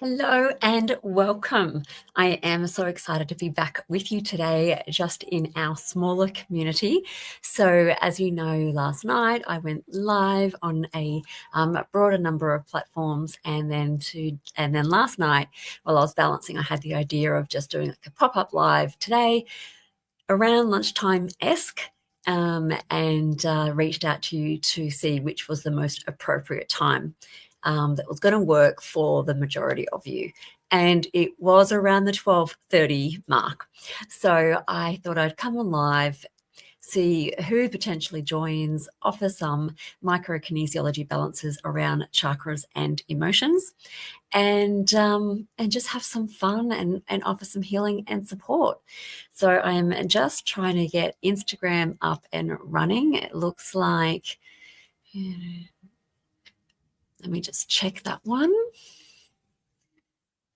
Hello and welcome. I am so excited to be back with you today, just in our smaller community. So, as you know, last night I went live on a broader number of platforms, and then last night, while I was balancing, I had the idea of just doing like a pop-up live today around lunchtime-esque. And reached out to you to see which was the most appropriate time that was going to work for the majority of you. And it was around the 12:30 mark. So I thought I'd come on live, see who potentially joins, offer some micro-Kinesiology balances around chakras and emotions, and just have some fun and offer some healing and support. So I am just trying to get Instagram up and running. It looks like, let me just check that one.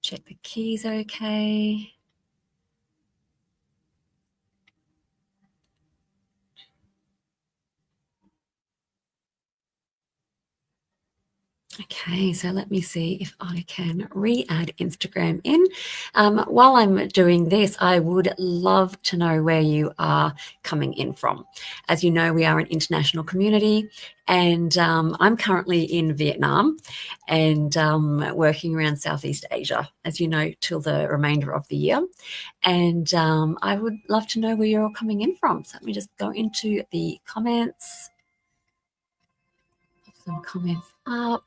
Check the keys okay. Okay, so let me see if I can re-add Instagram in. While I'm doing this, I would love to know where you are coming in from. As you know, we are an international community, and I'm currently in Vietnam and working around Southeast Asia, as you know, till the remainder of the year. And I would love to know where you're all coming in from. So let me just go into the comments. Some comments up.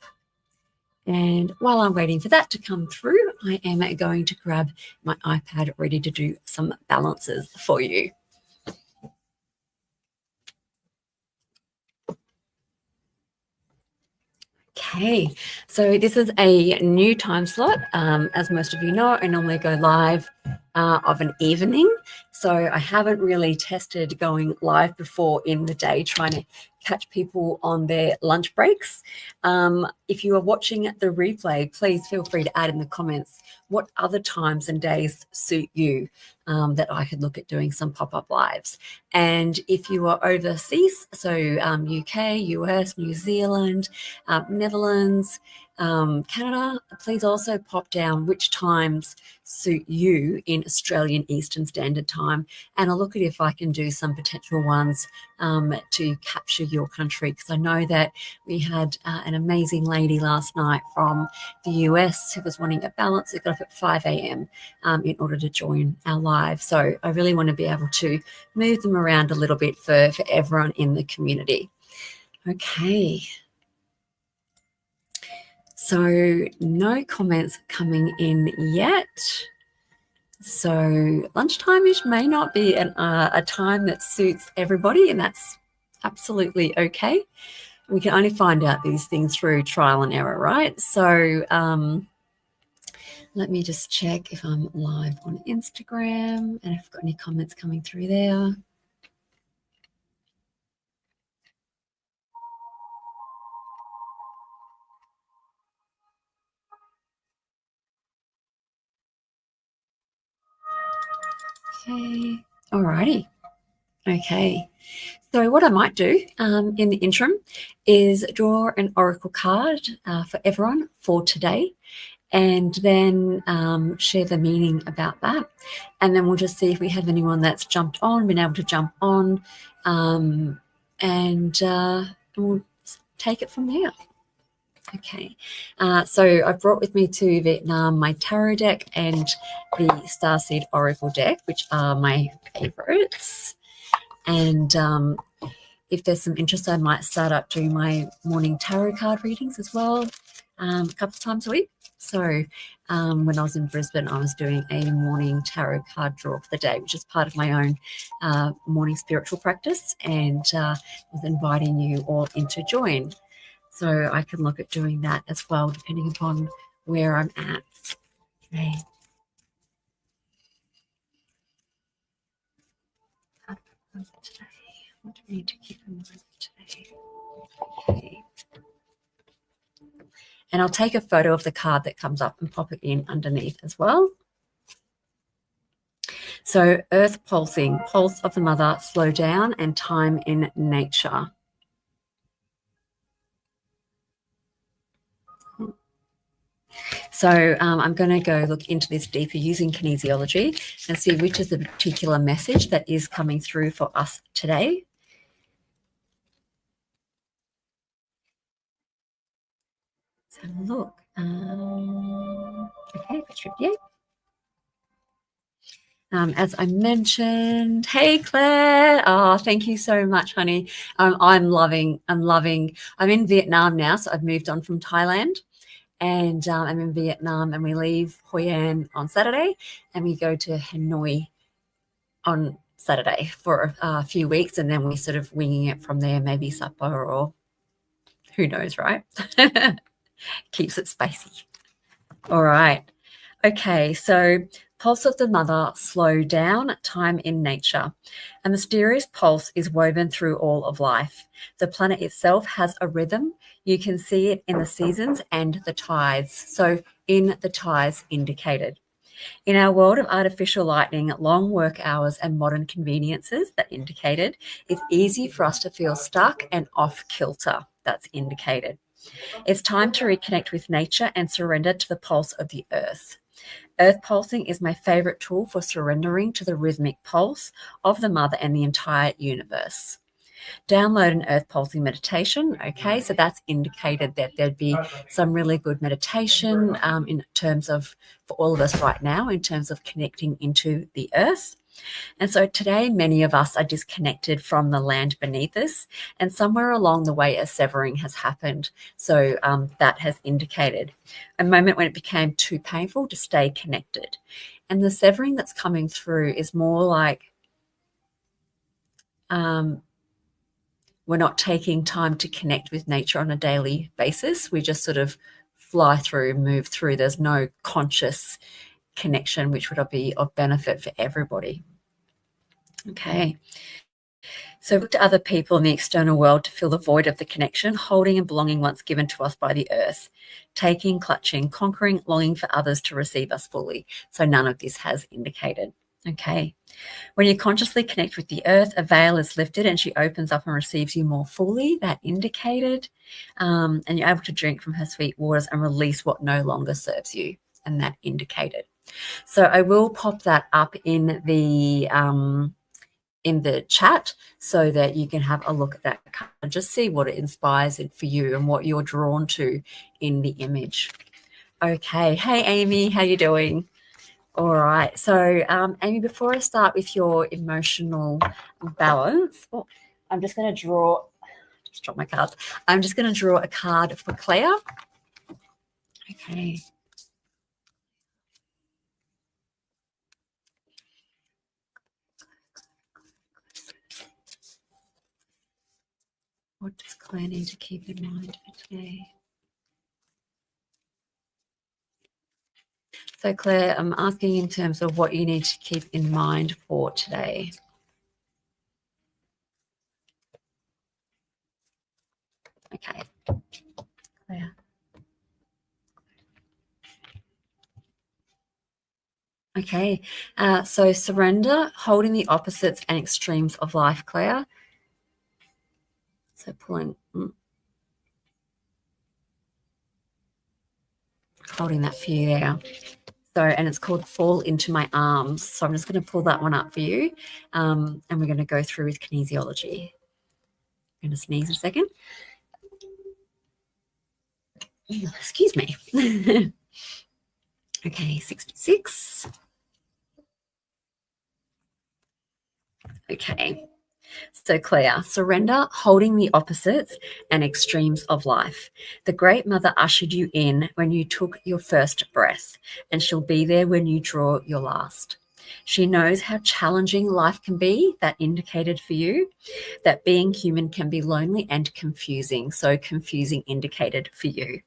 And while I'm waiting for that to come through, I am going to grab my iPad ready to do some balances for you. Okay, so this is a new time slot. As most of you know, I normally go live of an evening. So I haven't really tested going live before in the day, trying to catch people on their lunch breaks. If you are watching the replay, please feel free to add in the comments what other times and days suit you, that I could look at doing some pop-up lives. And if you are overseas, so UK, US, New Zealand, Netherlands, Canada, please also pop down which times suit you in Australian Eastern Standard Time, and I'll look at if I can do some potential ones to capture your country, because I know that we had an amazing lady last night from the US who was wanting a balance. Who got up at 5 a.m. In order to join our live. So I really want to be able to move them around a little bit for everyone in the community. Okay. So no comments coming in yet. So lunchtime-ish may not be a time that suits everybody, and that's absolutely okay. We can only find out these things through trial and error, right? So let me just check if I'm live on Instagram and if I've got any comments coming through there. Okay, alrighty. Okay, so what I might do in the interim is draw an oracle card for everyone for today, and then share the meaning about that. And then we'll just see if we have anyone that's jumped on, been able to jump on, and we'll take it from there. Okay, so I brought with me to Vietnam my tarot deck and the Starseed Oracle deck, which are my favorites. And if there's some interest, I might start up doing my morning tarot card readings as well, a couple of times a week. So when I was in Brisbane, I was doing a morning tarot card draw for the day, which is part of my own morning spiritual practice, and was inviting you all in to join. So I can look at doing that as well, depending upon where I'm at. Okay. What do we need to keep in mind today? Okay. And I'll take a photo of the card that comes up and pop it in underneath as well. So earth pulsing, pulse of the mother, slow down, and time in nature. So I'm going to go look into this deeper using kinesiology and see which is the particular message that is coming through for us today. Let's have a look. Okay, that's yeah. As I mentioned, hey Claire, oh, thank you so much, honey. I'm in Vietnam now, so I've moved on from Thailand, and I'm in Vietnam, and we leave Hoi An on Saturday, and we go to Hanoi on Saturday for a few weeks, and then we're sort of winging it from there, maybe supper or who knows, right? Keeps it spicy. All right. Okay, so pulse of the mother, slow down, time in nature. A mysterious pulse is woven through all of life. The planet itself has a rhythm. You can see it in the seasons and the tides. So in the tides indicated. In our world of artificial lightning, long work hours and modern conveniences that indicated, it's easy for us to feel stuck and off kilter. That's indicated. It's time to reconnect with nature and surrender to the pulse of the earth. Earth pulsing is my favorite tool for surrendering to the rhythmic pulse of the mother and the entire universe. Download an earth pulsing meditation. Okay, so that's indicated that there'd be some really good meditation in terms of, for all of us right now, in terms of connecting into the earth. And so today, many of us are disconnected from the land beneath us, and somewhere along the way, a severing has happened. So that has indicated a moment when it became too painful to stay connected. And the severing that's coming through is more like we're not taking time to connect with nature on a daily basis. We just sort of fly through, move through. There's no conscious connection, which would be of benefit for everybody. Okay. So look to other people in the external world to fill the void of the connection, holding and belonging once given to us by the earth, taking, clutching, conquering, longing for others to receive us fully. So none of this has indicated. Okay. When you consciously connect with the earth, a veil is lifted and she opens up and receives you more fully. That indicated. And you're able to drink from her sweet waters and release what no longer serves you. And that indicated. So I will pop that up in the chat so that you can have a look at that card and just see what it inspires for you and what you're drawn to in the image. Okay. Hey, Amy, how you doing? All right. So, Amy, before I start with your emotional balance, I'm just going to draw, just drop my cards. I'm just going to draw a card for Claire. Okay. What does Claire need to keep in mind for today? So, Claire, I'm asking in terms of what you need to keep in mind for today. Okay. Claire. Okay. So, surrender, holding the opposites and extremes of life, Claire. So, pulling, holding that for you there. So, and it's called Fall Into My Arms. So I'm just going to pull that one up for you. And we're going to go through with kinesiology. I'm going to sneeze a second. Excuse me. Okay, 66. Okay. So Claire, surrender, holding the opposites and extremes of life. The Great Mother ushered you in when you took your first breath, and she'll be there when you draw your last. She knows how challenging life can be, that indicated for you, that being human can be lonely and confusing. So confusing indicated for you.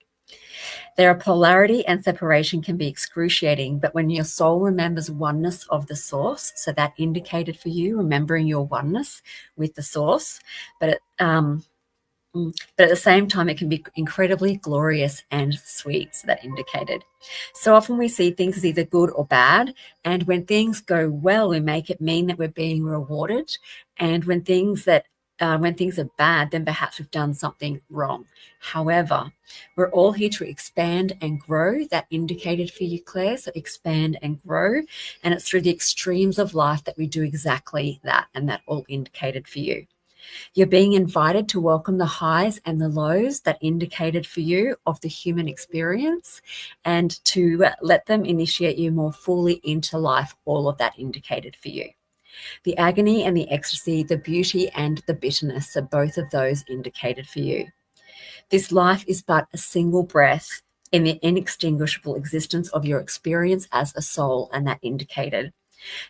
Their polarity and separation can be excruciating, but when your soul remembers oneness of the source, so that indicated for you, remembering your oneness with the source, but at the same time, it can be incredibly glorious and sweet, so that indicated. So often we see things as either good or bad, and when things go well, we make it mean that we're being rewarded, and when things that when things are bad, then perhaps we've done something wrong. However, we're all here to expand and grow. That indicated for you, Claire, so expand and grow. And it's through the extremes of life that we do exactly that, and that all indicated for you. You're being invited to welcome the highs and the lows that indicated for you of the human experience, and to let them initiate you more fully into life, all of that indicated for you. The agony and the ecstasy, the beauty and the bitterness, are both of those indicated for you. This life is but a single breath in the inextinguishable existence of your experience as a soul, and that indicated.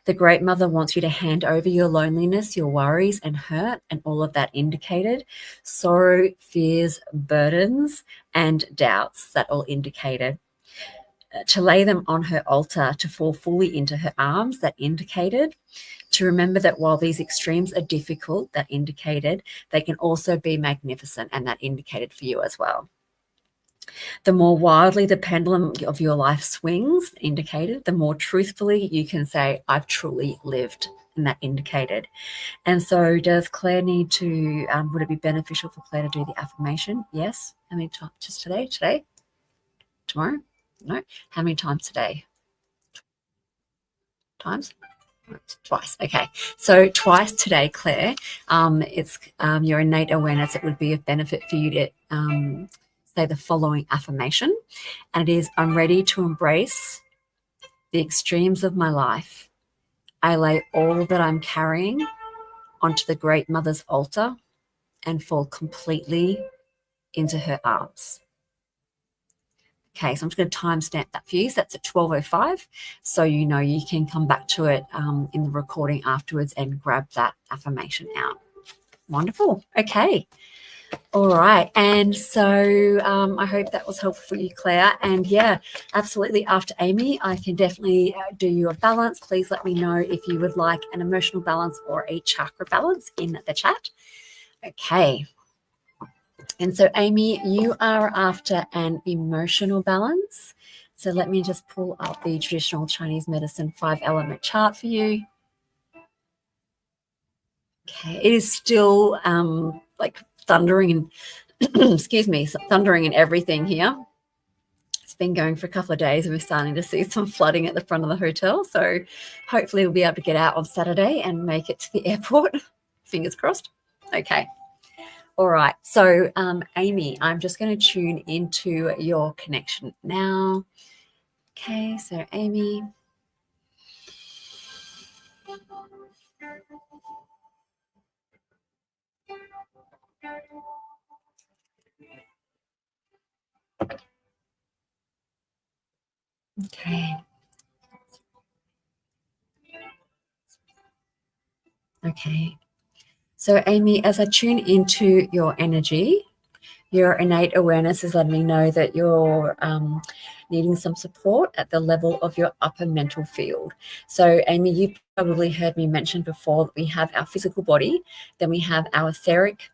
The Great Mother wants you to hand over your loneliness, your worries and hurt, and all of that indicated. Sorrow, fears, burdens, and doubts, that all indicated. To lay them on her altar, to fall fully into her arms, that indicated. To remember that while these extremes are difficult, that indicated, they can also be magnificent, and that indicated for you as well. The more wildly the pendulum of your life swings, indicated, the more truthfully you can say, I've truly lived, and that indicated. And so does Claire need to, would it be beneficial for Claire to do the affirmation? Yes. How many times? Just today? Today? Tomorrow? No. How many times today? Times? Twice. Okay. So twice today, Claire. It's your innate awareness. It would be of benefit for you to say the following affirmation, and it is, I'm ready to embrace the extremes of my life. I lay all that I'm carrying onto the Great Mother's altar and fall completely into her arms. Okay, so I'm just going to timestamp that for you. So that's at 12:05. So you know you can come back to it in the recording afterwards and grab that affirmation out. Wonderful. Okay. All right. And so I hope that was helpful for you, Claire. And yeah, absolutely. After Amy, I can definitely do you a balance. Please let me know if you would like an emotional balance or a chakra balance in the chat. Okay. And so, Amy, you are after an emotional balance. So let me just pull up the traditional Chinese medicine 5-element chart for you. Okay. It is still like thundering and excuse me, thundering and everything here. It's been going for a couple of days and we're starting to see some flooding at the front of the hotel. So hopefully we'll be able to get out on Saturday and make it to the airport. Fingers crossed. Okay. All right. So, Amy, I'm just going to tune into your connection now. Okay. So, Amy. Okay. Okay. So, Amy, as I tune into your energy, your innate awareness is letting me know that you're needing some support at the level of your upper mental field. So, Amy, you've probably heard me mention before that we have our physical body, then we have our etheric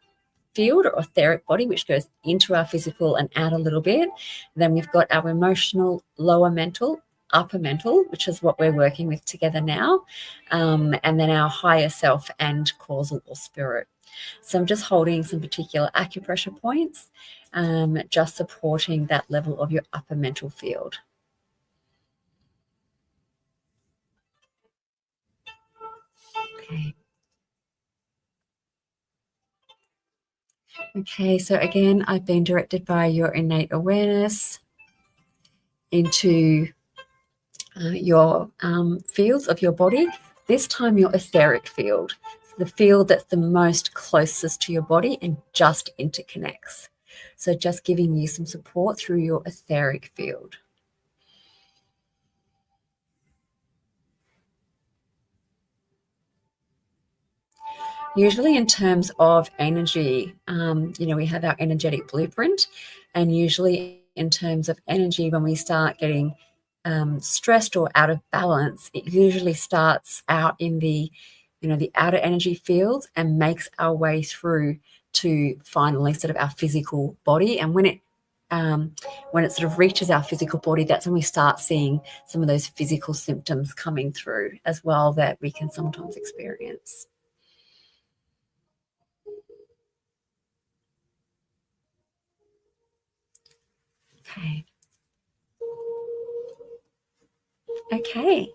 field or etheric body, which goes into our physical and out a little bit. Then we've got our emotional, lower mental, upper mental, which is what we're working with together now, and then our higher self and causal or spirit. So I'm just holding some particular acupressure points, just supporting that level of your upper mental field. Okay. Okay, so again, I've been directed by your innate awareness into your fields of your body, this time your etheric field, the field that's the most closest to your body and just interconnects. So just giving you some support through your etheric field. Usually in terms of energy, we have our energetic blueprint, and usually in terms of energy, when we start getting stressed or out of balance, it usually starts out in the outer energy fields and makes our way through to finally sort of our physical body. And when it sort of reaches our physical body, that's when we start seeing some of those physical symptoms coming through as well that we can sometimes experience. Okay. Okay.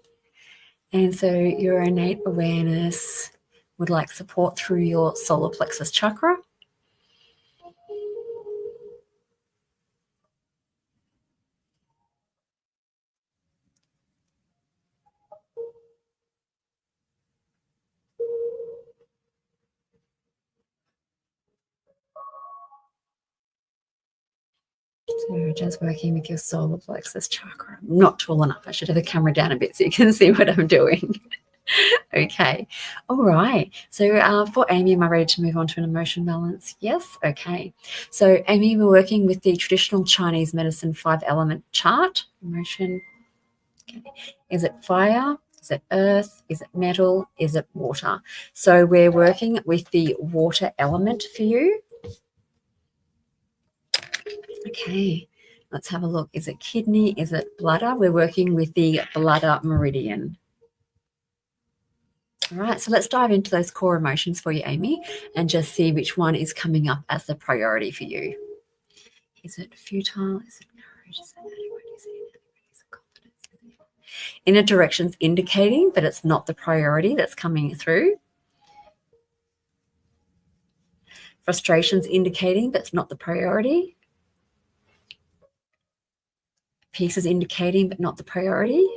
And so your innate awareness would like support through your solar plexus chakra. So just working with your solar plexus chakra. I'm not tall enough. I should have the camera down a bit so you can see what I'm doing. Okay. All right. So for Amy, am I ready to move on to an emotion balance? Yes. Okay. So Amy, we're working with the traditional Chinese medicine 5-element chart. Emotion. Okay. Is it fire? Is it earth? Is it metal? Is it water? So we're working with the water element for you. Okay. Let's have a look. Is it kidney? Is it bladder? We're working with the bladder meridian. All right, so let's dive into those core emotions for you, Amy, and just see which one is coming up as the priority for you. Is it futile? Is it courage? Is it adequate? Is it inadequate? Is it confidence? Inner directions indicating that it's not the priority that's coming through. Frustrations indicating that's not the priority. Peace is indicating but not the priority.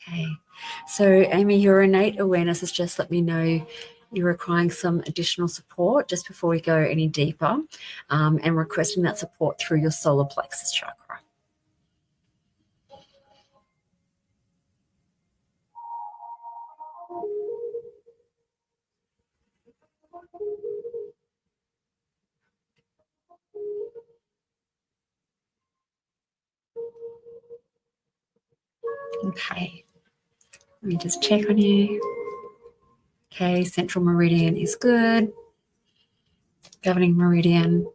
Okay, so Amy, your innate awareness has just let me know you're requiring some additional support just before we go any deeper, and requesting that support through your solar plexus chakra. Okay, let me just check on you. Okay, central meridian is good. Governing meridian.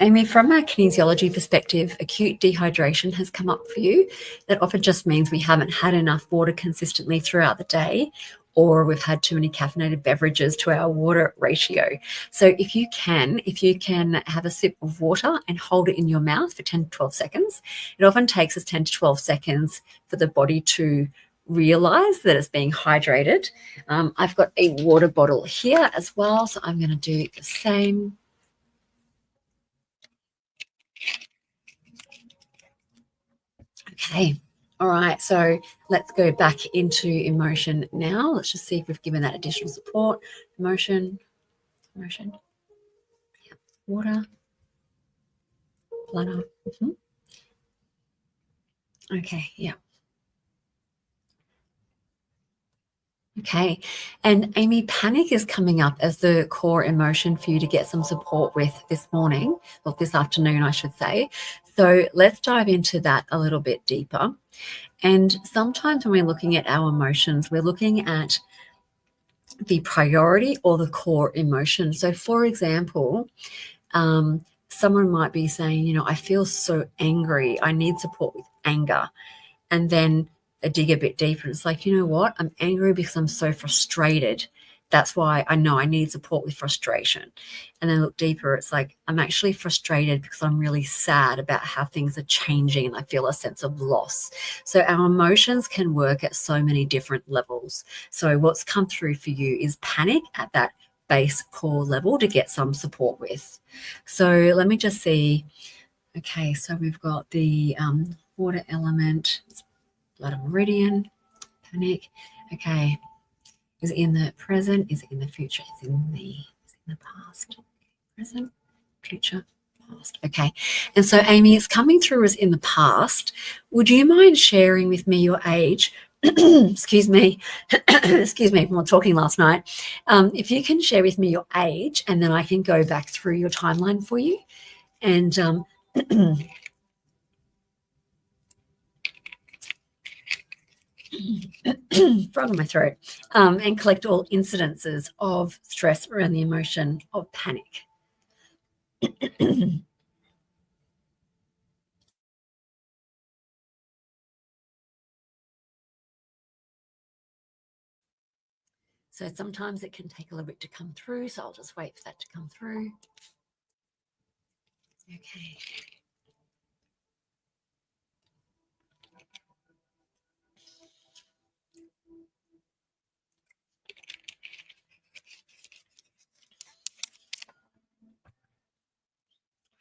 Amy, from a kinesiology perspective, acute dehydration has come up for you. That often just means we haven't had enough water consistently throughout the day, or we've had too many caffeinated beverages to our water ratio. So if you can have a sip of water and hold it in your mouth for 10 to 12 seconds. It often takes us 10 to 12 seconds for the body to realize that it's being hydrated. I've got a water bottle here as well, so I'm going to do the same. Okay. All right. So let's go back into emotion now. Let's just see if we've given that additional support. Emotion. Yeah. Water. Bladder. Okay. Yeah. Okay. And Amy, panic is coming up as the core emotion for you to get some support with this morning, or this afternoon, I should say. So let's dive into that a little bit deeper. And sometimes when we're looking at our emotions, we're looking at the priority or the core emotion. So, for example, someone might be saying, I feel so angry. I need support with anger. And then they dig a bit deeper. It's like, you know what? I'm angry because I'm so frustrated. That's why I know I need support with frustration. And then look deeper. It's like, I'm actually frustrated because I'm really sad about how things are changing and I feel a sense of loss. So our emotions can work at so many different levels. So what's come through for you is panic at that base core level to get some support with. So let me just see. Okay, so we've got the water element, bladder meridian, panic. Okay, is it in the present? Is it in the future? Is it in the past? Present, future, past. Okay, and so Amy, it's coming through as in the past. Would you mind sharing with me your age? Excuse me, excuse me, from talking last night. If you can share with me your age, and then I can go back through your timeline for you, and frog in my throat, and collect all incidences of stress around the emotion of panic. So sometimes it can take a little bit to come through, so I'll just wait for that to come through. Okay.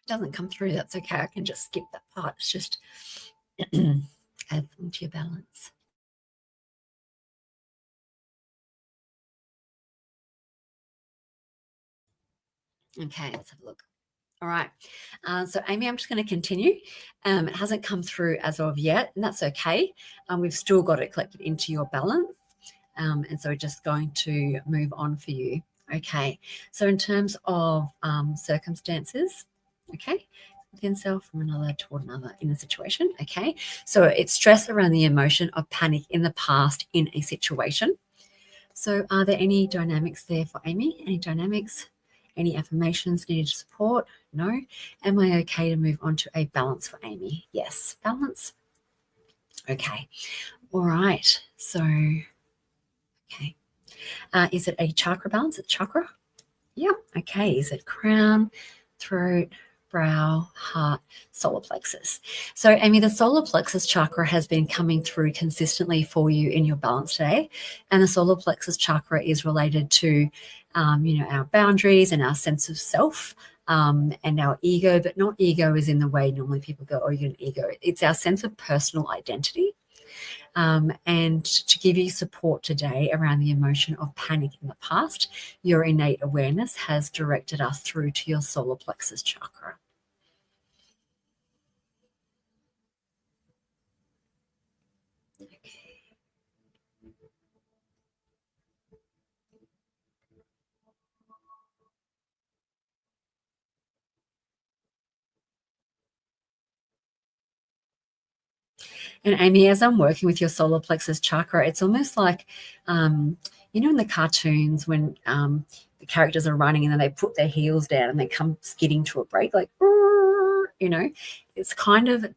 Doesn't come through, that's okay. I can just skip that part. It's just add them to your balance. Okay, let's have a look. All right. So Amy, I'm just going to continue. It hasn't come through as of yet, and that's okay. We've still got it collected into your balance. And so we're just going to move on for you. Okay. So in terms of circumstances, okay, within self, from another toward another in a situation. Okay. So it's stress around the emotion of panic in the past in a situation. So are there any dynamics there for Amy? Any dynamics? Any affirmations needed to support? No. Am I okay to move on to a balance for Amy? Yes. Balance. Okay. All right. So, okay. Is it a chakra balance? It's chakra? Yeah. Okay. Is it crown, throat, brow, heart, solar plexus? So, Amy, the solar plexus chakra has been coming through consistently for you in your balance today. And the solar plexus chakra is related to, our boundaries and our sense of self. And our ego, but not ego is in the way normally people go, oh, you're an ego. It's our sense of personal identity. And to give you support today around the emotion of panic in the past, your innate awareness has directed us through to your solar plexus chakra. Okay. And Amy, as I'm working with your solar plexus chakra, it's almost like, in the cartoons when the characters are running and then they put their heels down and they come skidding to a break, like, it's kind of,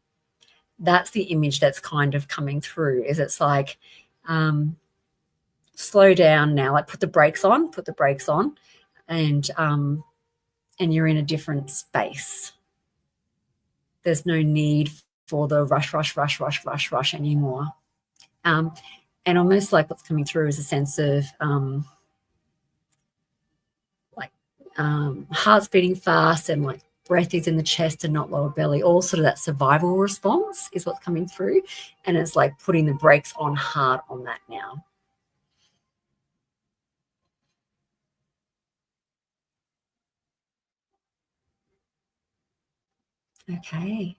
that's the image that's kind of coming through, is it's like, slow down now, like put the brakes on, and you're in a different space. There's no need for the rush anymore. And almost like what's coming through is a sense of heart's beating fast and like breath is in the chest and not lower belly. All sort of that survival response is what's coming through. And it's like putting the brakes on hard on that now. Okay.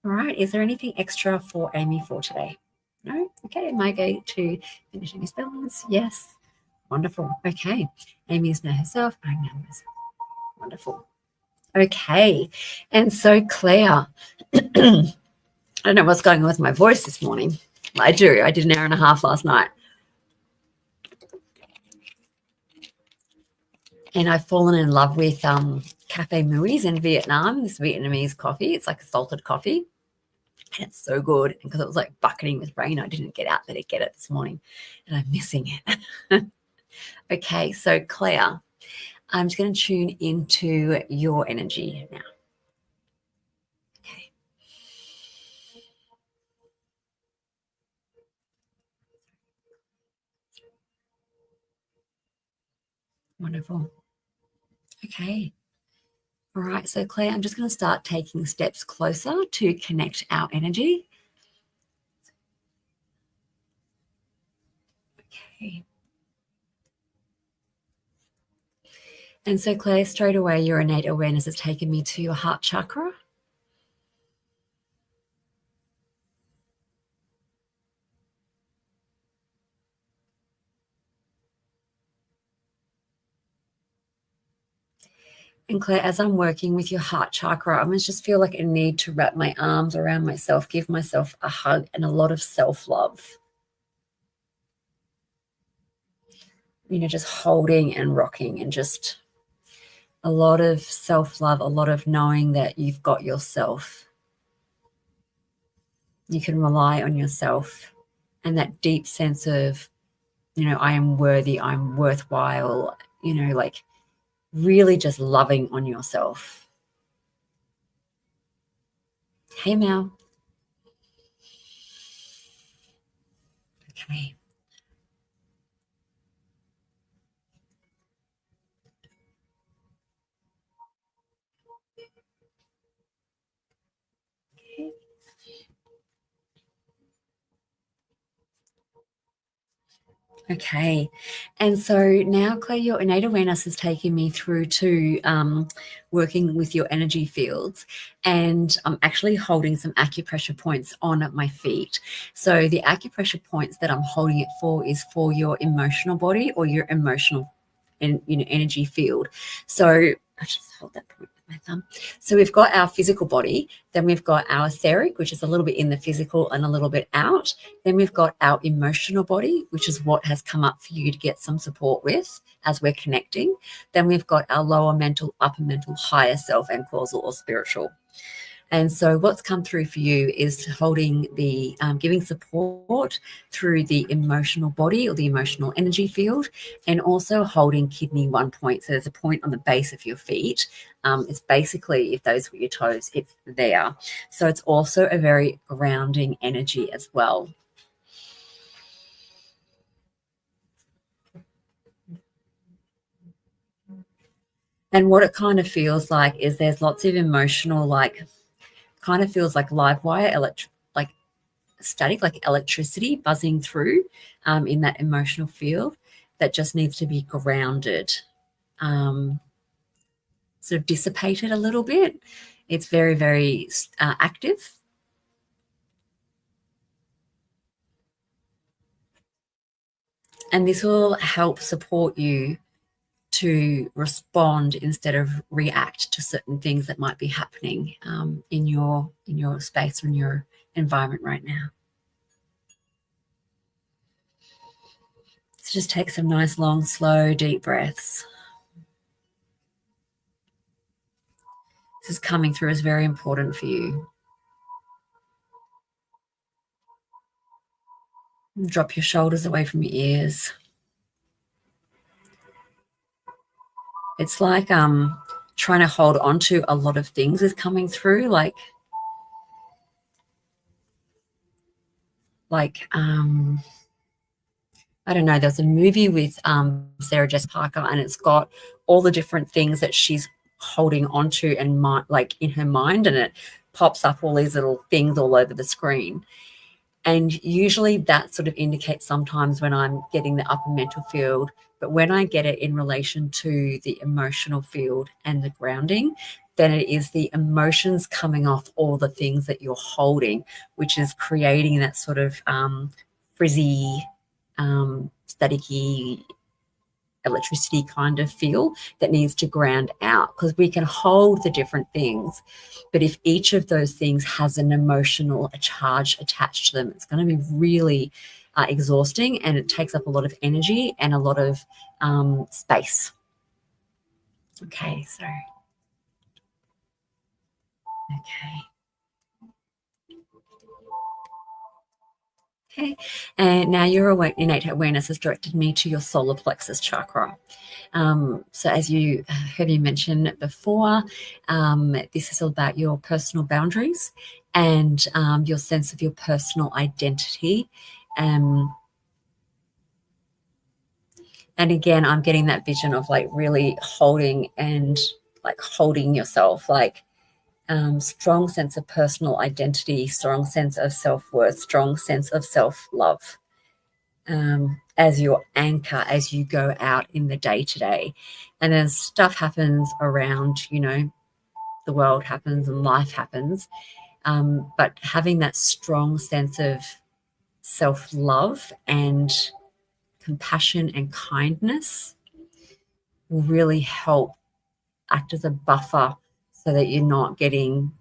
All right. Is there anything extra for Amy for today? No? Okay. Am I going to finish Amy's balance? Yes. Wonderful. Okay. Amy is now herself. I'm now myself. Wonderful. Okay. And so, Claire, I don't know what's going on with my voice this morning. I do. I did an hour and a half last night. And I've fallen in love with Cafe Mui's in Vietnam, this Vietnamese coffee. It's like a salted coffee. And it's so good. And because it was like bucketing with rain, I didn't get out there to get it this morning. And I'm missing it. Okay, so Claire, I'm just going to tune into your energy now. Okay. Wonderful. Okay. All right. So, Claire, I'm just going to start taking steps closer to connect our energy. Okay. And so, Claire, straight away, your innate awareness has taken me to your heart chakra. And Claire, as I'm working with your heart chakra, I just feel like I need to wrap my arms around myself, give myself a hug and a lot of self-love. Just holding and rocking and just a lot of self-love, a lot of knowing that you've got yourself. You can rely on yourself and that deep sense of I am worthy, I'm worthwhile, like really just loving on yourself. Hey, Mel. Okay. Okay. And so now, Claire, your innate awareness is taking me through to working with your energy fields. And I'm actually holding some acupressure points on my feet. So the acupressure points that I'm holding it for is for your emotional body or your emotional energy field. So I just hold that point with my thumb. So we've got our physical body, then we've got our etheric, which is a little bit in the physical and a little bit out. Then we've got our emotional body, which is what has come up for you to get some support with as we're connecting. Then we've got our lower mental, upper mental, higher self, and causal or spiritual. And so what's come through for you is holding the, giving support through the emotional body or the emotional energy field, and also holding kidney 1 point. So there's a point on the base of your feet. It's basically, if those were your toes, it's there. So it's also a very grounding energy as well. And what it kind of feels like is there's lots of emotional, kind of feels like live wire, like static, like electricity buzzing through in that emotional field that just needs to be grounded, sort of dissipated a little bit. It's very, very active. And this will help support you to respond instead of react to certain things that might be happening in your space or in your environment right now. So just take some nice, long, slow, deep breaths. This is coming through is very important for you. Drop your shoulders away from your ears. It's like trying to hold on to a lot of things is coming through, like I don't know, there's a movie with Sarah Jessica Parker, and it's got all the different things that she's holding onto and like in her mind, and it pops up all these little things all over the screen. And usually that sort of indicates sometimes when I'm getting the upper mental field, but when I get it in relation to the emotional field and the grounding, then it is the emotions coming off all the things that you're holding, which is creating that sort of frizzy, staticky, electricity kind of feel that needs to ground out, because we can hold the different things, but if each of those things has an emotional charge attached to them, it's going to be really exhausting, and it takes up a lot of energy and a lot of space. Okay, so okay, and now your innate awareness has directed me to your solar plexus chakra. So as you heard me mention before, this is all about your personal boundaries and your sense of your personal identity. And again, I'm getting that vision of like really holding yourself, like strong sense of personal identity, strong sense of self-worth, strong sense of self-love. As your anchor as you go out in the day-to-day. And then stuff happens around, the world happens and life happens. But having that strong sense of self-love and compassion and kindness will really help act as a buffer so that you're not getting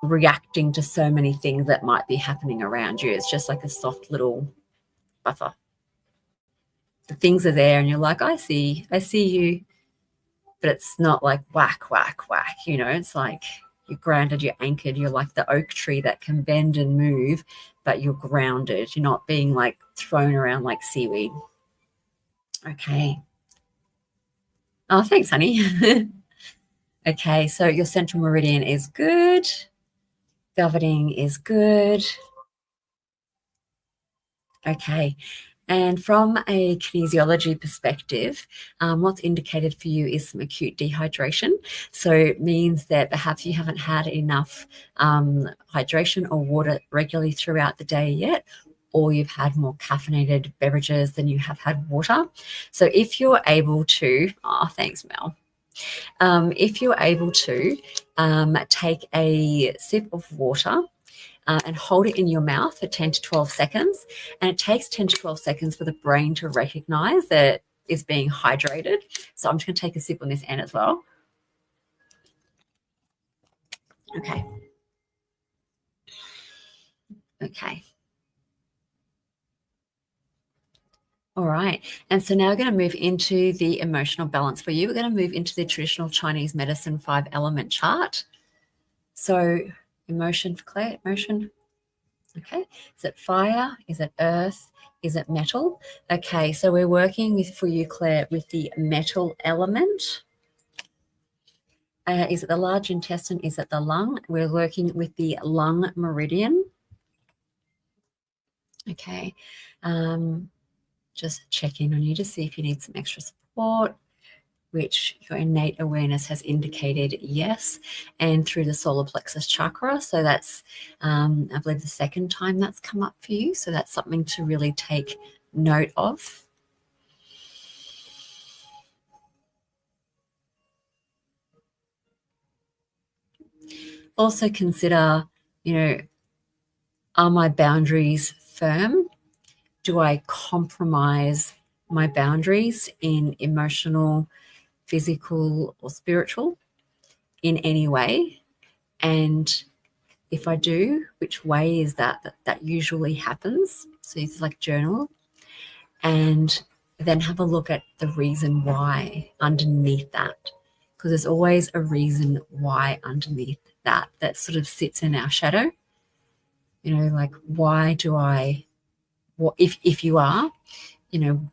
reacting to so many things that might be happening around you. It's just like a soft little buffer. The things are there and you're like, I see you, but it's not like whack, whack, whack, it's like You're grounded, you're anchored, you're like the oak tree that can bend and move, but you're grounded. You're not being like thrown around like seaweed. Okay. Oh, thanks, honey. Okay, so your central meridian is good. Governing is good. Okay. And from a kinesiology perspective, what's indicated for you is some acute dehydration. So it means that perhaps you haven't had enough hydration or water regularly throughout the day yet, or you've had more caffeinated beverages than you have had water. So if you're able to, thanks, Mel. If you're able to take a sip of water and hold it in your mouth for 10 to 12 seconds. And it takes 10 to 12 seconds for the brain to recognize that it's being hydrated. So I'm just going to take a sip on this end as well. Okay. Okay. All right. And so now we're going to move into the emotional balance for you. We're going to move into the traditional Chinese medicine 5-element chart. So emotion for Claire, emotion. Okay. Is it fire? Is it earth? Is it metal? Okay. So we're working with, for you, Claire, with the metal element. Is it the large intestine? Is it the lung? We're working with the lung meridian. Okay. Just check in on you to see if you need some extra support, which your innate awareness has indicated yes, and through the solar plexus chakra. So that's, I believe, the second time that's come up for you. So that's something to really take note of. Also consider, are my boundaries firm? Do I compromise my boundaries in emotional, physical, or spiritual in any way? And if I do, which way is that usually happens? So it's like journal, and then have a look at the reason why underneath that, because there's always a reason why underneath that sort of sits in our shadow. Like, why do I, if you are,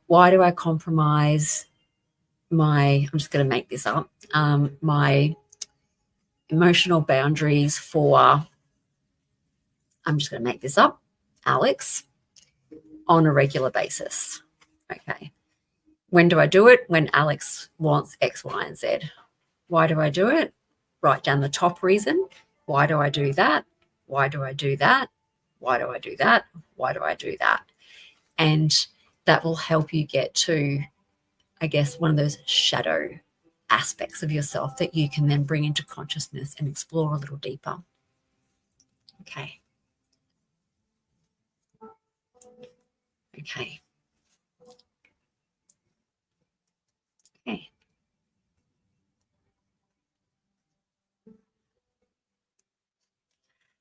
why do I compromise I'm just going to make this up, my emotional boundaries for, I'm just going to make this up, Alex, on a regular basis? Okay. When do I do it? When Alex wants X, Y, and Z. Why do I do it? Write down the top reason. Why do I do that? Why do I do that? Why do I do that? Why do I do that? And that will help you get to, I guess, one of those shadow aspects of yourself that you can then bring into consciousness and explore a little deeper. Okay. Okay. Okay.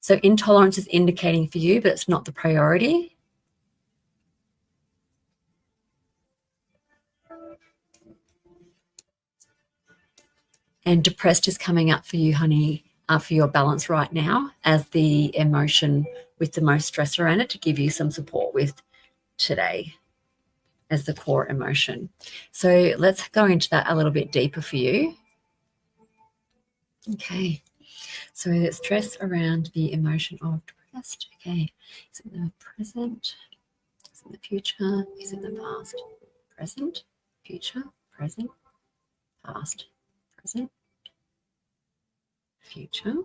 So intolerance is indicating for you, but it's not the priority. And depressed is coming up for you, honey, for your balance right now as the emotion with the most stress around it, to give you some support with today as the core emotion. So let's go into that a little bit deeper for you. Okay. So it's stress around the emotion of depressed. Okay. Is it the present? Is it the future? Is it the past? Present, future, present, past, present, future,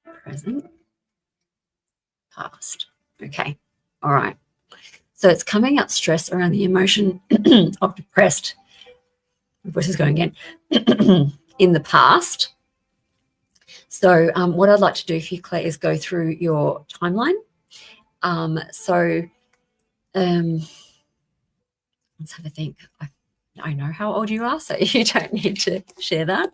present, past. Okay. All right. So it's coming up stress around the emotion of depressed. My voice is going again. In the past. So what I'd like to do for you, Claire, is go through your timeline. Let's have a think. I know how old you are, so you don't need to share that.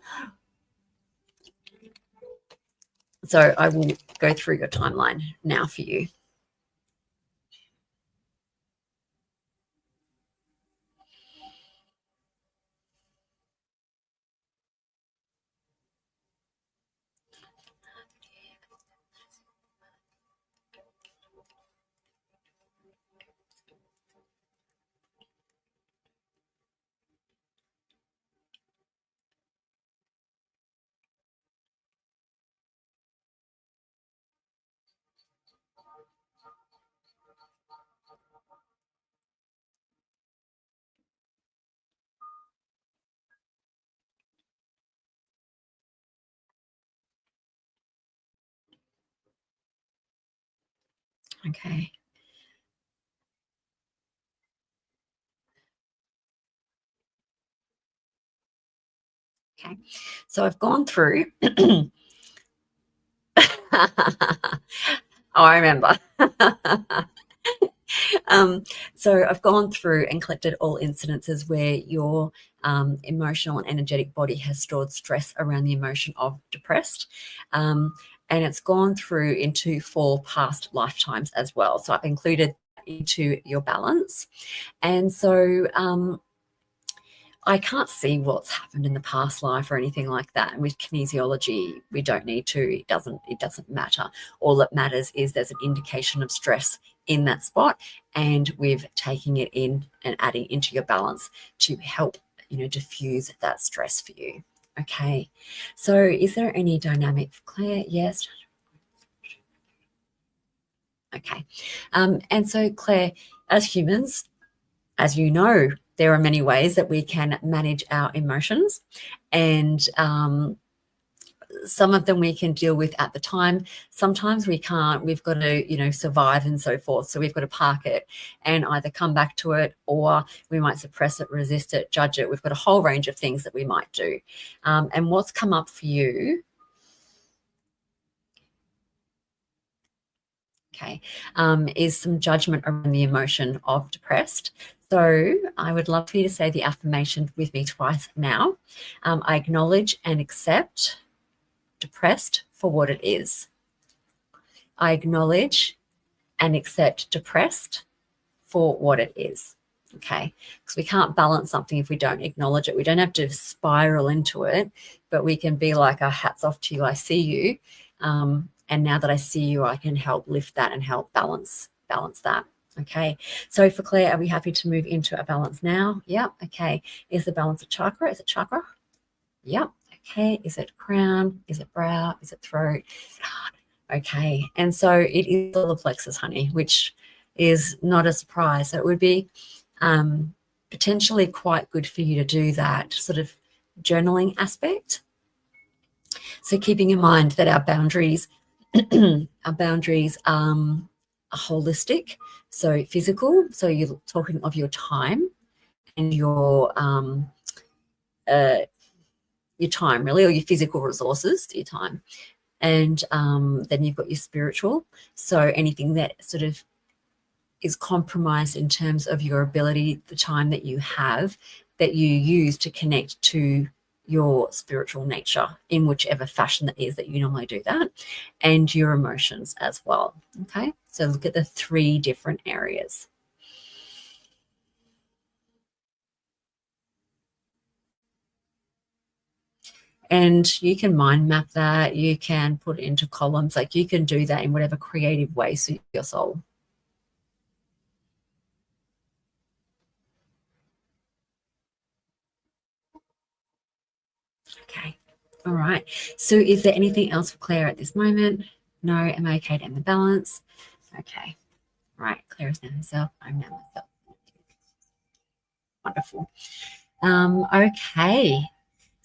So I will go through your timeline now for you. Okay. Okay. So I've gone through. Oh, I remember. So I've gone through and collected all incidences where your emotional and energetic body has stored stress around the emotion of depressed. And it's gone through into 4 past lifetimes as well. So I've included into your balance. And so I can't see what's happened in the past life or anything like that. And with kinesiology, we don't need to. It doesn't matter. All that matters is there's an indication of stress in that spot, and we've taken it in and adding into your balance to help, diffuse that stress for you. Okay. So is there any dynamic for Claire? Yes. Okay. And so Claire, as humans, as you know, there are many ways that we can manage our emotions, and some of them we can deal with at the time. Sometimes we can't. We've got to, survive and so forth. So we've got to park it and either come back to it, or we might suppress it, resist it, judge it. We've got a whole range of things that we might do. And what's come up for you, okay, is some judgment around the emotion of depressed. So I would love for you to say the affirmation with me twice now. I acknowledge and accept depressed for what it is. I acknowledge and accept depressed for what it is. Okay, because we can't balance something if we don't acknowledge it. We don't have to spiral into it, but we can be like, oh, hats off to you, I see you. And now that I see you, I can help lift that and help balance that. Okay, so for Claire, are we happy to move into a balance now? Yep. Okay, is the balance a chakra? Is it chakra? Yep. Okay, is it crown? Is it brow? Is it throat? Okay, and so it is solar plexus, honey, which is not a surprise. So it would be potentially quite good for you to do that sort of journaling aspect. So keeping in mind that our boundaries, our boundaries are holistic, so physical. So you're talking of your time and your time really, or your physical resources, your time. And then you've got your spiritual. So anything that sort of is compromised in terms of your ability, the time that you have, that you use to connect to your spiritual nature in whichever fashion that is that you normally do that, and your emotions as well. Okay, so look at the 3 different areas. And you can mind map that, you can put it into columns, like you can do that in whatever creative way suits your soul. Okay. All right. So is there anything else for Claire at this moment? No. Am I okay to end the balance? Okay. All right. Claire is now herself. I'm now myself. Wonderful. Okay.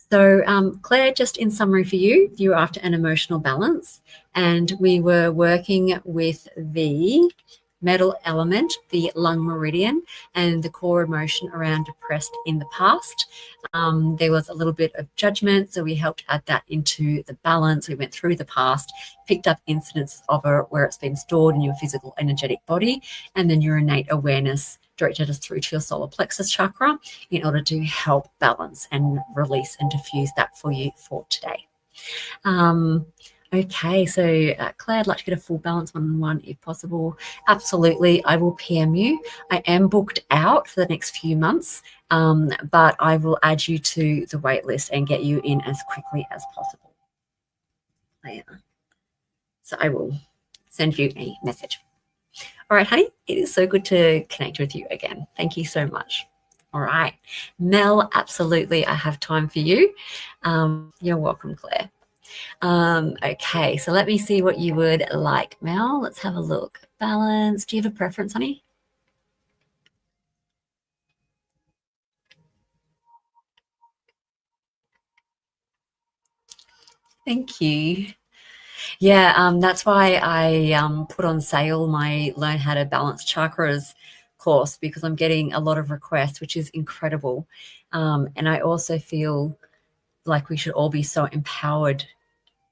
So, Claire, just in summary for you, you were after an emotional balance, and we were working with the metal element, the lung meridian, and the core emotion around depressed in the past. There was a little bit of judgment, so we helped add that into the balance. We went through the past, picked up incidents of it where it's been stored in your physical, energetic body, and then your innate awareness directed us through to your solar plexus chakra in order to help balance and release and diffuse that for you for today. Okay, so Claire, I'd like to get a full balance one-on-one if possible. Absolutely, I will PM you. I am booked out for the next few months, but I will add you to the wait list and get you in as quickly as possible. So I will send you a message. All right, honey, it is so good to connect with you again. Thank you so much. All right, Mel, absolutely, I have time for you. You're welcome, Claire. Okay, so let me see what you would like, Mel. Let's have a look. Balance. Do you have a preference, honey? Thank you. Yeah, that's why I put on sale my Learn How to Balance Chakras course, because I'm getting a lot of requests, which is incredible. And I also feel like we should all be so empowered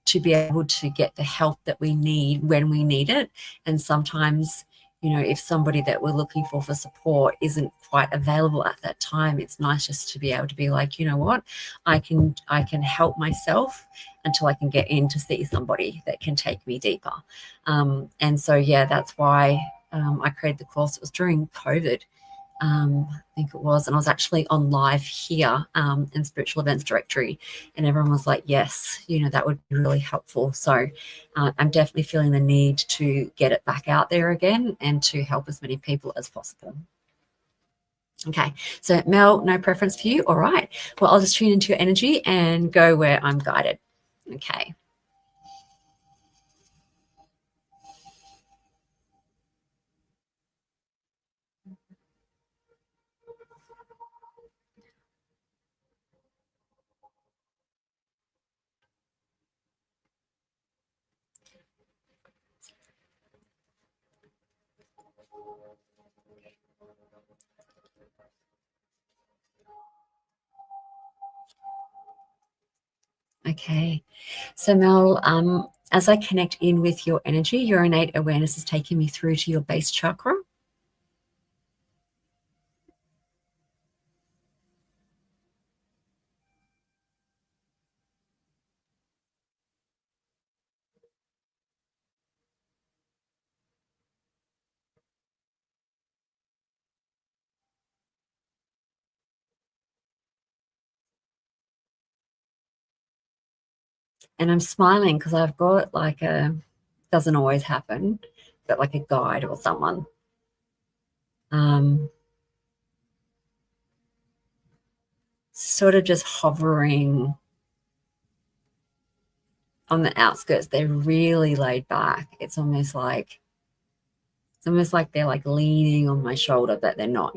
to be able to get the help that we need when we need it. And sometimes, if somebody that we're looking for support isn't quite available at that time, it's nice just to be able to be like, you know what, I can help myself until I can get in to see somebody that can take me deeper. And so, yeah, that's why I created the course. It was during COVID, I think it was, and I was actually on live here in Spiritual Events Directory, and everyone was like, yes, that would be really helpful. So I'm definitely feeling the need to get it back out there again and to help as many people as possible. Okay, so Mel, no preference for you? All right, well, I'll just tune into your energy and go where I'm guided. Okay. Okay, so Mel, as I connect in with your energy, your innate awareness is taking me through to your base chakra. And I'm smiling because I've got like doesn't always happen, but like a guide or someone. Sort of just hovering on the outskirts. They're really laid back. It's almost like they're like leaning on my shoulder, but they're not,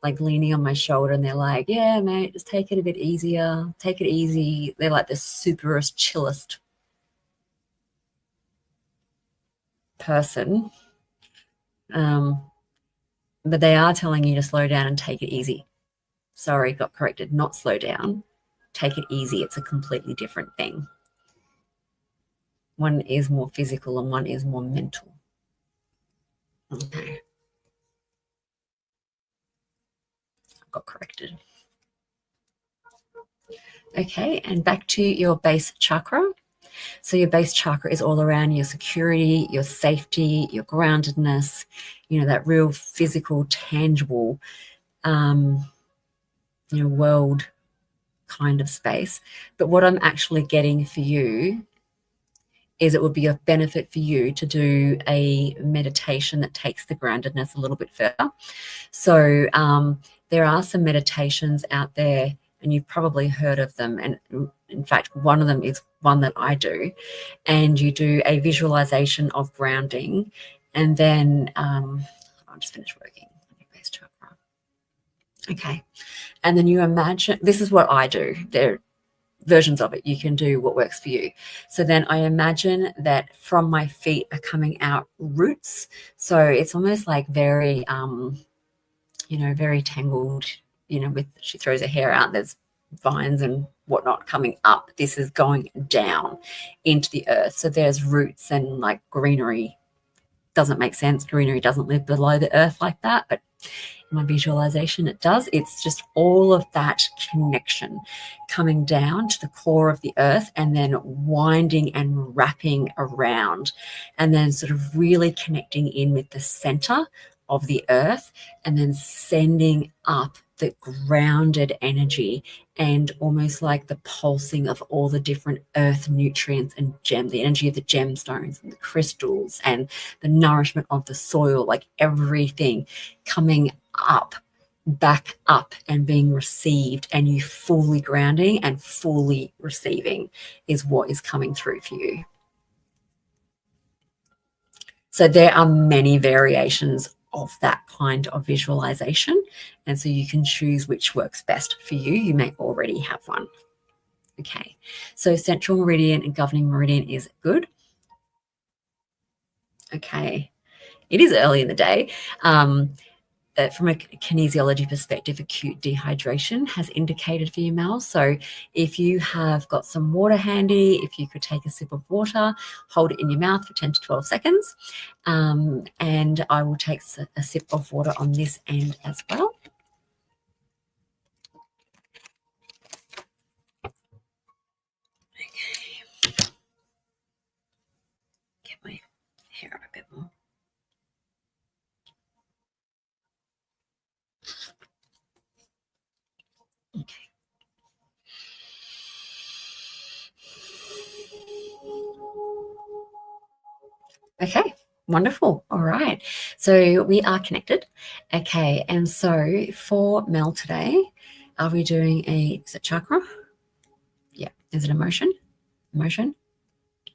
like leaning on my shoulder, and they're like, yeah, mate, just take it a bit easier. Take it easy. They're like the superest, chillest person. But they are telling you to slow down and take it easy. Sorry, got corrected. Not slow down. Take it easy. It's a completely different thing. One is more physical and one is more mental. Okay. Got corrected. Okay, and back to your base chakra. So your base chakra is all around your security, your safety, your groundedness, that real physical, tangible, world kind of space. But what I'm actually getting for you is it would be of benefit for you to do a meditation that takes the groundedness a little bit further. So there are some meditations out there, and you've probably heard of them. And in fact, one of them is one that I do. And you do a visualization of grounding, and then I'll just finish working on your base chakra. Okay. And then you imagine, this is what I do. There are versions of it. You can do what works for you. So then I imagine that from my feet are coming out roots. So it's almost like very, very tangled, with, she throws her hair out, there's vines and whatnot coming up. This is going down into the earth. So there's roots and like greenery. Doesn't make sense. Greenery doesn't live below the earth like that, but in my visualization it does. It's just all of that connection coming down to the core of the earth and then winding and wrapping around, and then sort of really connecting in with the center of the earth, and then sending up the grounded energy and almost like the pulsing of all the different earth nutrients and the energy of the gemstones and the crystals and the nourishment of the soil, like everything coming up, back up and being received, and you fully grounding and fully receiving is what is coming through for you. So there are many variations of that kind of visualization, and so you can choose which works best for you. You may already have one. Okay, so central meridian and governing meridian is good. Okay. It is early in the day. From a kinesiology perspective, acute dehydration has indicated for you, Mel. So if you have got some water handy, if you could take a sip of water, hold it in your mouth for 10 to 12 seconds, and I will take a sip of water on this end as well. Okay. Get my hair up a bit more. Okay. Okay, wonderful. All right. So we are connected. Okay, and so for Mel today, are we doing is it chakra? Yeah. Is it emotion? Emotion?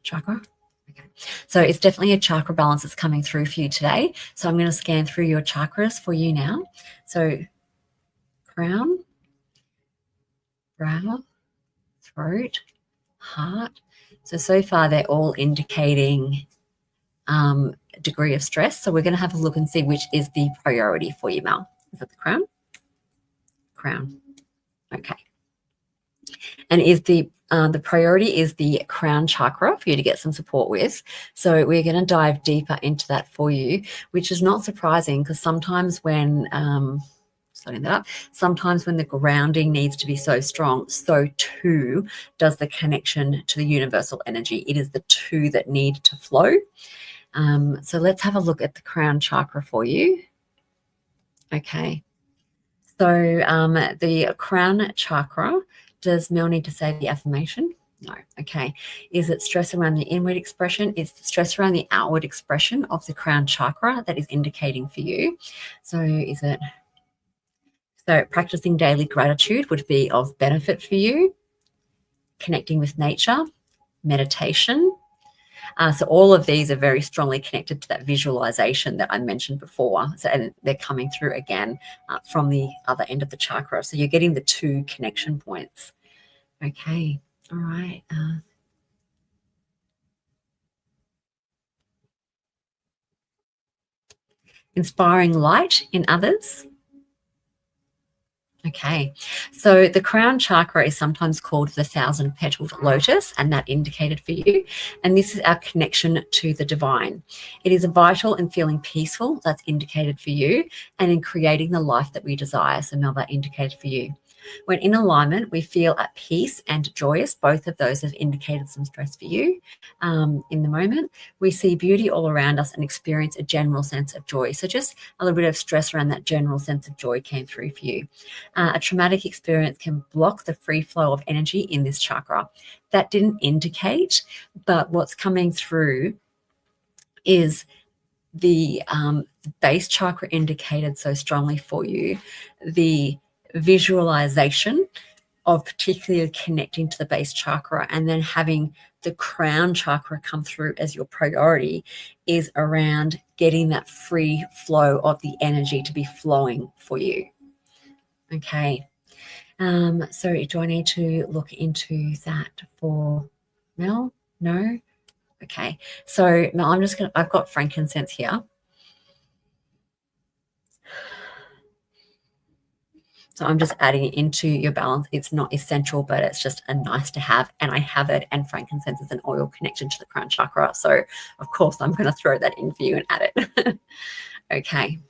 Chakra? Okay. So it's definitely a chakra balance that's coming through for you today. So I'm going to scan through your chakras for you now. So crown, brow, throat, heart. So far they're all indicating degree of stress. So we're going to have a look and see which is the priority for you, Mel. Is it the crown? Crown. Okay. And is the priority is the crown chakra for you to get some support with. So we're going to dive deeper into that for you, which is not surprising because sometimes when starting that up, sometimes when the grounding needs to be so strong, so too does the connection to the universal energy. It is the two that need to flow. So let's have a look at the crown chakra for you. Okay. So the crown chakra, does Mel need to say the affirmation? No. Okay. Is it stress around the inward expression? It's the stress around the outward expression of the crown chakra that is indicating for you. So is it, so practicing daily gratitude would be of benefit for you, connecting with nature, meditation. So all of these are very strongly connected to that visualization that I mentioned before. So, and they're coming through again from the other end of the chakra. So you're getting the two connection points. Okay. All right. Inspiring light in others. Okay, so the crown chakra is sometimes called the 1,000-petaled lotus, and that indicated for you. And this is our connection to the divine. It is vital in feeling peaceful, that's indicated for you, and in creating the life that we desire. So Mel, that indicated for you. When in alignment, we feel at peace and joyous. Both of those have indicated some stress for you in the moment. We see beauty all around us and experience a general sense of joy. So just a little bit of stress around that general sense of joy came through for you. A traumatic experience can block the free flow of energy in this chakra. That didn't indicate, but what's coming through is the base chakra indicated so strongly for you, the visualization of particularly connecting to the base chakra and then having the crown chakra come through as your priority is around getting that free flow of the energy to be flowing for you. Okay. So do I need to look into that for Mel? No? Okay. So Mel, I've got frankincense here. So I'm just adding it into your balance. It's not essential, but it's just a nice to have. And I have it, and frankincense is an oil connection to the crown chakra. So of course I'm going to throw that in for you and add it. Okay.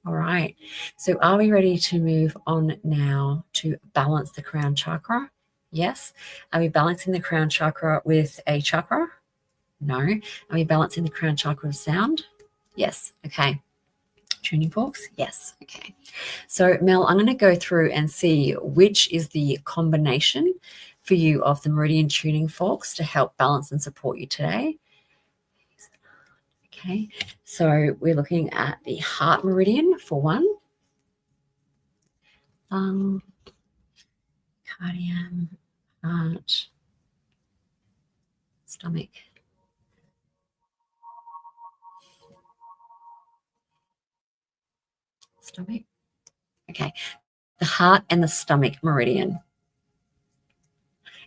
All right. So are we ready to move on now to balance the crown chakra? Yes. Are we balancing the crown chakra with a chakra? No. Are we balancing the crown chakra with sound? Yes. Okay. Tuning forks? Yes. Okay. So Mel, I'm going to go through and see which is the combination for you of the meridian tuning forks to help balance and support you today. Okay. So we're looking at the heart meridian for one. Lung, cardium, heart, stomach. Stomach. Okay. The heart and the stomach meridian.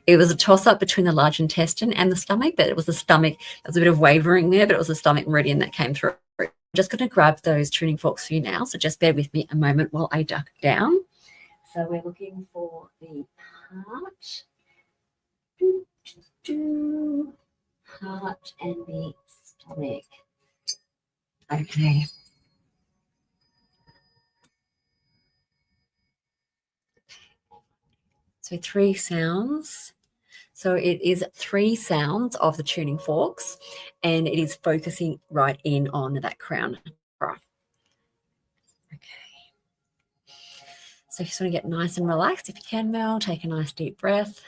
it was a toss-up between the large intestine and the stomach, but it was the stomach. There was a bit of wavering there, but it was the stomach meridian that came through. I'm just going to grab those tuning forks for you now, so just bear with me a moment while I duck down. So we're looking for the heart, heart and the stomach. Okay. So 3 sounds. So it is 3 sounds of the tuning forks, and it is focusing right in on that crown chakra. Okay. So if you just want to get nice and relaxed, if you can, Mel, take a nice deep breath.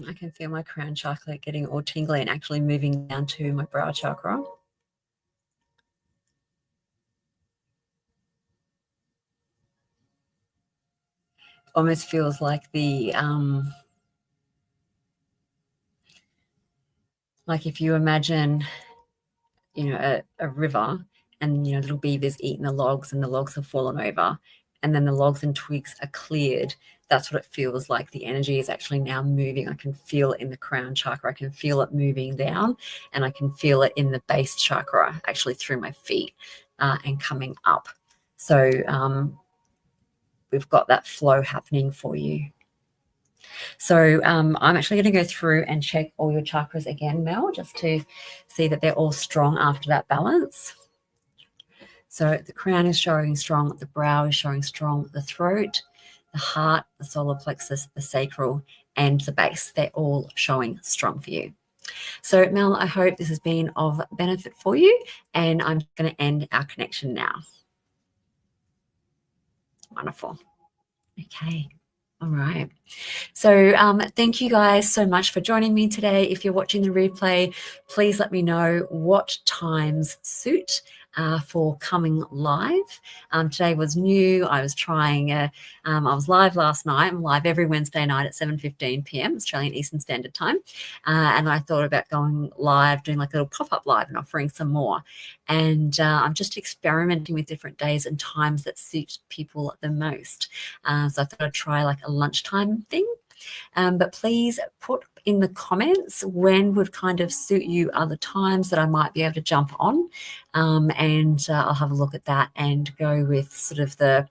I can feel my crown chakra getting all tingly and actually moving down to my brow chakra. Almost feels like the like if you imagine, a river, and little beavers eating the logs, and the logs have fallen over, and then the logs and twigs are cleared. That's what it feels like. The energy is actually now moving. I can feel it in the crown chakra. I can feel it moving down, and I can feel it in the base chakra, actually through my feet, and coming up. So we've got that flow happening for you. So I'm actually going to go through and check all your chakras again, Mel, just to see that they're all strong after that balance. So the crown is showing strong, the brow is showing strong, the throat, the heart, the solar plexus, the sacral, and the base, they're all showing strong for you. So Mel, I hope this has been of benefit for you, and I'm going to end our connection now. Wonderful. Okay. All right. So thank you guys so much for joining me today. If you're watching the replay, please let me know what times suit for coming live. Today was new. I was trying, I was live last night. I'm live every Wednesday night at 7:15 p.m. Australian Eastern Standard Time. And I thought about going live, doing like a little pop-up live and offering some more. And I'm just experimenting with different days and times that suit people the most. So I thought I'd try like a lunchtime thing. But please put in the comments when would kind of suit you other times that I might be able to jump on, and I'll have a look at that and go with sort of the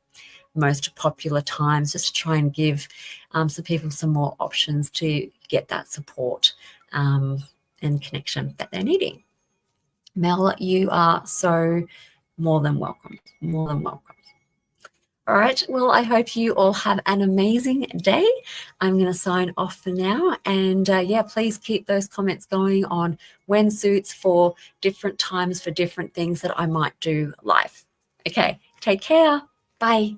most popular times, just to try and give some people some more options to get that support and connection that they're needing. Mel, you are so more than welcome. More than welcome. All right. Well, I hope you all have an amazing day. I'm going to sign off for now. And yeah, please keep those comments going on when suits for different times for different things that I might do live. Okay. Take care. Bye.